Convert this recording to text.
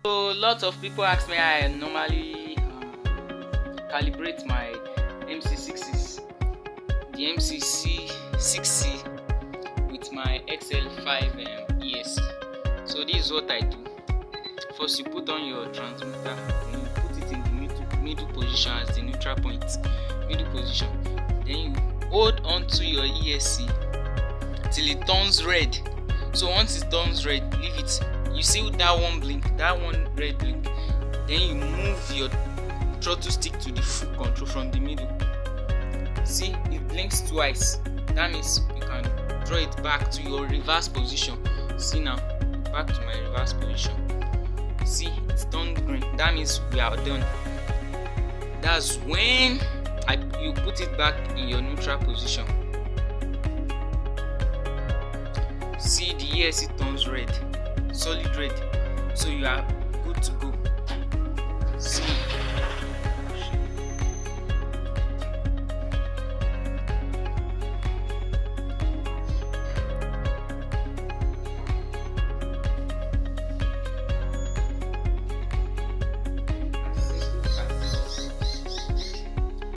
So lots of people ask me how I normally calibrate my mc6s, the mc6c with my XL-5 ESC. So this is what I do. First, you put on your transmitter, and you put it in the middle position as the neutral point, middle position. Then you hold on to your ESC till it turns red. So once it turns red, leave it. You see that one blink, that one red blink. Then you move your throttle stick to the full control from the middle. See, it blinks twice. That means you can draw it back to your reverse position. See now, back to my reverse position. See, it's turned green. That means we are done. That's when you put it back in your neutral position. See, the ESC turns red, solid red. So you are good to go.